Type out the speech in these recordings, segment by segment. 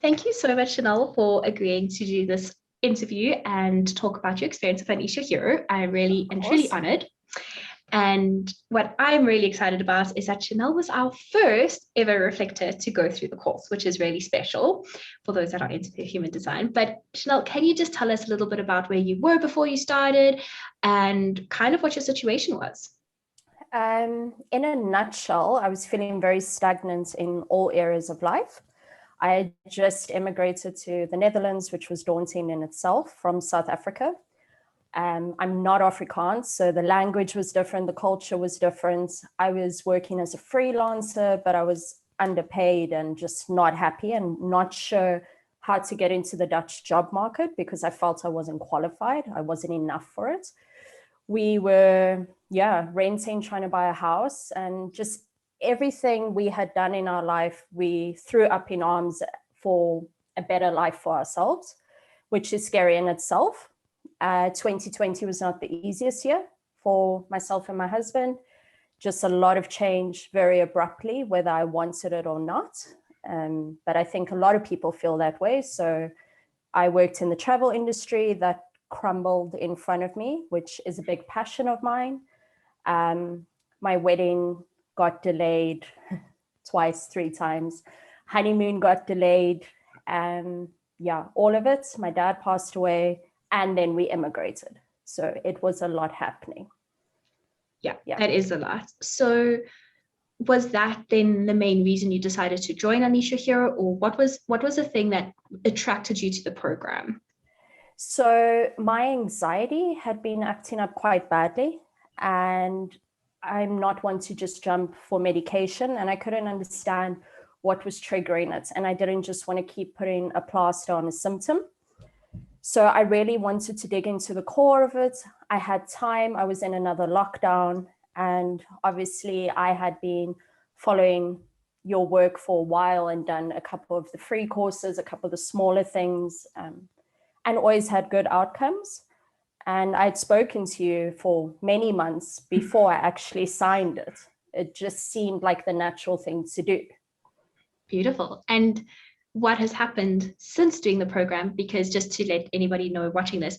Thank you so much, Chanel, for agreeing to do this interview and talk about your experience with Unleash Your Hero. I really and truly honored. And what I'm really excited about is that Chanel was our first ever reflector to go through the course, which is really special for those that are into human design. But Chanel, can you just tell us a little bit about where you were before you started and kind of what your situation was? In a nutshell, I was feeling very stagnant in all areas of life. I had just immigrated to the Netherlands, which was daunting in itself, from South Africa. I'm not Afrikaans, so the language was different, the culture was different. I was working as a freelancer, but I was underpaid and just not happy and not sure how to get into the Dutch job market because I felt I wasn't qualified. I wasn't enough for it. We were, renting, trying to buy a house, and just everything we had done in our life, we threw up in arms for a better life for ourselves, which is scary in itself. 2020 was not the easiest year for myself and my husband. Just a lot of change very abruptly, whether I wanted it or not. But I think a lot of people feel that way. So I worked in the travel industry that crumbled in front of me, which is a big passion of mine. My wedding got delayed twice, 3 times. Honeymoon got delayed. All of it. My dad passed away. And then we immigrated. So it was a lot happening. Yeah, that is a lot. So was that then the main reason you decided to join Unleash Your Hero, or what was the thing that attracted you to the program? So my anxiety had been acting up quite badly, and I'm not one to just jump for medication, and I couldn't understand what was triggering it. And I didn't just want to keep putting a plaster on a symptom. So I really wanted to dig into the core of it. I had time. I was in another lockdown. And obviously I had been following your work for a while and done a couple of the free courses, a couple of the smaller things, and always had good outcomes. And I'd spoken to you for many months before I actually signed it. It just seemed like the natural thing to do. Beautiful. And what has happened since doing the program, because just to let anybody know watching this,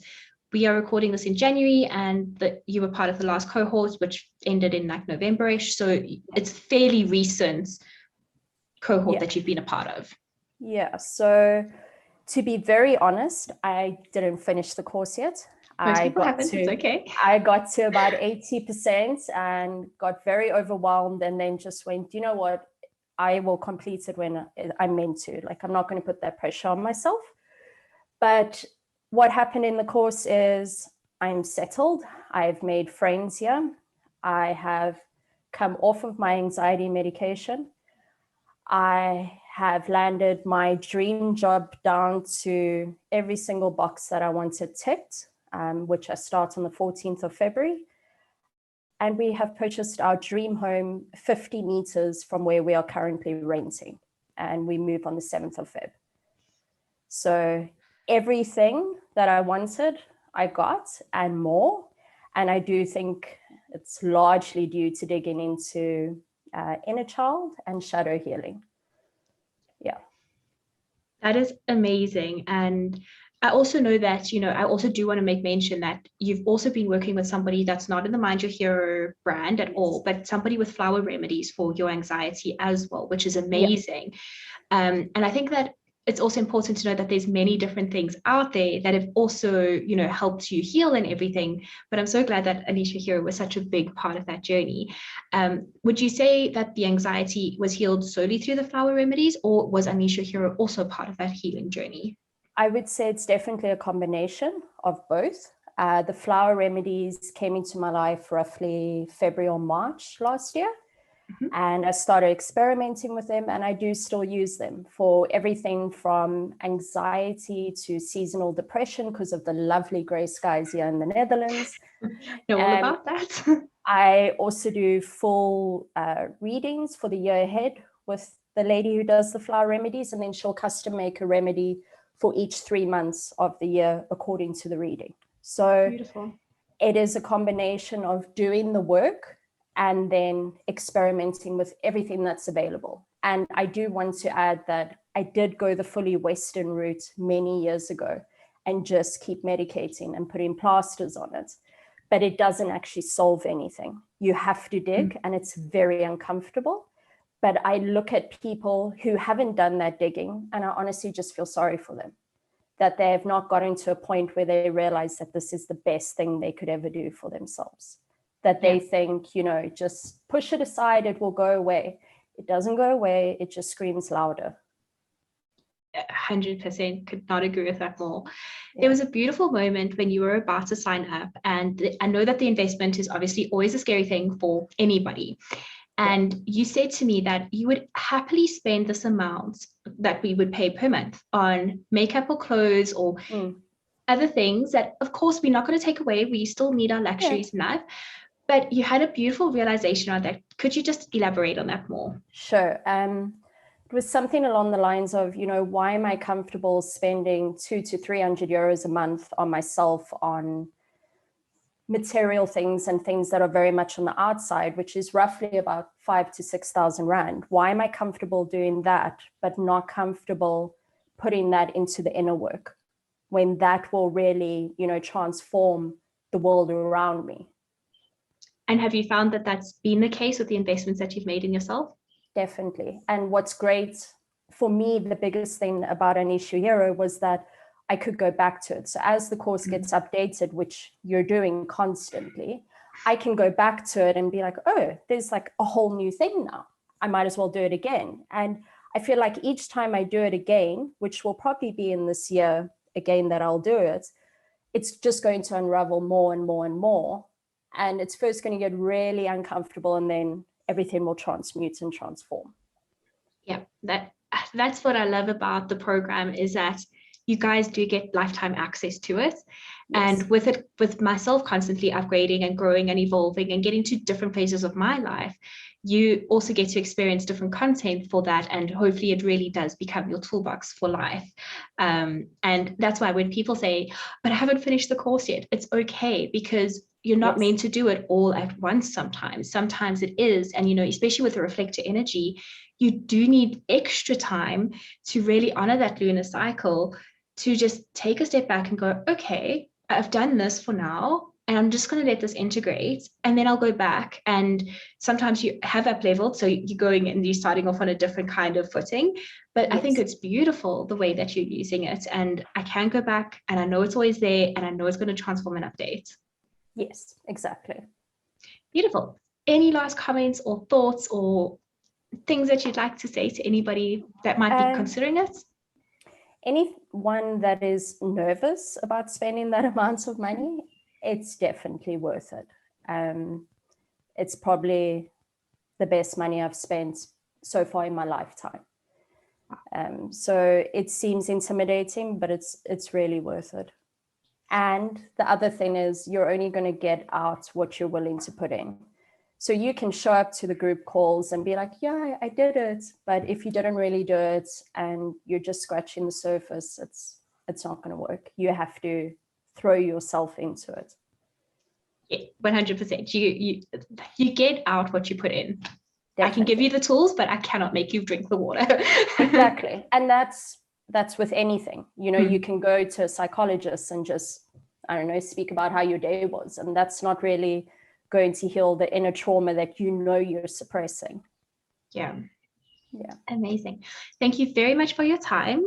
we are recording this in January and you were part of the last cohort, which ended in like November-ish. So it's fairly recent cohort that you've been a part of. Yeah. So to be very honest, I didn't finish the course yet. I got to about 80% and got very overwhelmed, and then just went, you know what? I will complete it when I'm meant to. Like, I'm not going to put that pressure on myself. But what happened in the course is I'm settled. I've made friends here. I have come off of my anxiety medication. I have landed my dream job down to every single box that I wanted ticked, which I start on the 14th of February. And we have purchased our dream home 50 meters from where we are currently renting. And we move on the 7th of Feb. So everything that I wanted, I got, and more. And I do think it's largely due to digging into inner child and shadow healing. Yeah. That is amazing. And I also know that, I also do want to make mention that you've also been working with somebody that's not in the Mind Your Hero brand at all, but somebody with flower remedies for your anxiety as well, which is amazing. And I think that it's also important to know that there's many different things out there that have also, helped you heal and everything. But I'm so glad that Unleash Your Hero was such a big part of that journey. Would you say that the anxiety was healed solely through the flower remedies, or was Unleash Your Hero also part of that healing journey? I would say it's definitely a combination of both. The flower remedies came into my life roughly February or March last year. Mm-hmm. And I started experimenting with them, and I do still use them for everything from anxiety to seasonal depression because of the lovely gray skies here in the Netherlands. Know all about that. I also do full readings for the year ahead with the lady who does the flower remedies, and then she'll custom make a remedy for each 3 months of the year according to the reading. So beautiful. It is a combination of doing the work and then experimenting with everything that's available. And I do want to add that I did go the fully Western route many years ago and just keep medicating and putting plasters on it. But it doesn't actually solve anything. You have to dig, and it's very uncomfortable. But I look at people who haven't done that digging, and I honestly just feel sorry for them, that they have not gotten to a point where they realize that this is the best thing they could ever do for themselves. That they think, you know, just push it aside, it will go away. It doesn't go away, it just screams louder. 100% could not agree with that more. Yeah. There was a beautiful moment when you were about to sign up, and I know that the investment is obviously always a scary thing for anybody. And you said to me that you would happily spend this amount that we would pay per month on makeup or clothes or other things that, of course, we're not going to take away. We still need our luxuries in life. But you had a beautiful realization on that. Could you just elaborate on that more? Sure. It was something along the lines of, you know, why am I comfortable spending 200 to 300 euros a month on myself, on material things and things that are very much on the outside, which is roughly about 5,000 to 6,000 rand. Why am I comfortable doing that, but not comfortable putting that into the inner work, when that will really, you know, transform the world around me? And have you found that that's been the case with the investments that you've made in yourself? Definitely. And what's great for me, the biggest thing about Anisha Hero was that I could go back to it. So as the course gets updated, which you're doing constantly, I can go back to it and be like, oh, there's like a whole new thing now. I might as well do it again. And I feel like each time I do it again, which will probably be in this year again that I'll do it, it's just going to unravel more and more and more. And it's first going to get really uncomfortable, and then everything will transmute and transform. Yeah, that's what I love about the program, is that you guys do get lifetime access to it. Yes. And with myself constantly upgrading and growing and evolving and getting to different phases of my life, you also get to experience different content for that. And hopefully it really does become your toolbox for life. And that's why when people say, but I haven't finished the course yet, it's okay, because you're not meant to do it all at once. Sometimes it is. And, you know, especially with the reflector energy, you do need extra time to really honor that lunar cycle, to just take a step back and go, okay, I've done this for now, and I'm just going to let this integrate, and then I'll go back. And sometimes you have up leveled, so you're going and you're starting off on a different kind of footing. But I think it's beautiful the way that you're using it, and I can go back, and I know it's always there, and I know it's going to transform and update. Yes, exactly. Beautiful. Any last comments or thoughts or things that you'd like to say to anybody that might be considering it? Anyone that is nervous about spending that amount of money, it's definitely worth it. It's probably the best money I've spent so far in my lifetime. So it seems intimidating, but it's really worth it. And the other thing is, you're only going to get out what you're willing to put in. So you can show up to the group calls and be like, yeah, I did it. But if you didn't really do it and you're just scratching the surface, it's not going to work. You have to throw yourself into it. Yeah, 100%. You get out what you put in. Definitely. I can give you the tools, but I cannot make you drink the water. Exactly. And that's with anything. You know, you can go to a psychologist and just, I don't know, speak about how your day was. And that's not really going to heal the inner trauma that you know you're suppressing. Yeah. Amazing. Thank you very much for your time,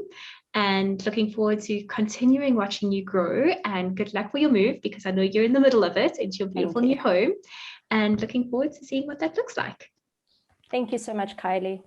and looking forward to continuing watching you grow, and good luck for your move, because I know you're in the middle of it into your beautiful new home, and looking forward to seeing what that looks like. Thank you so much, Kylie.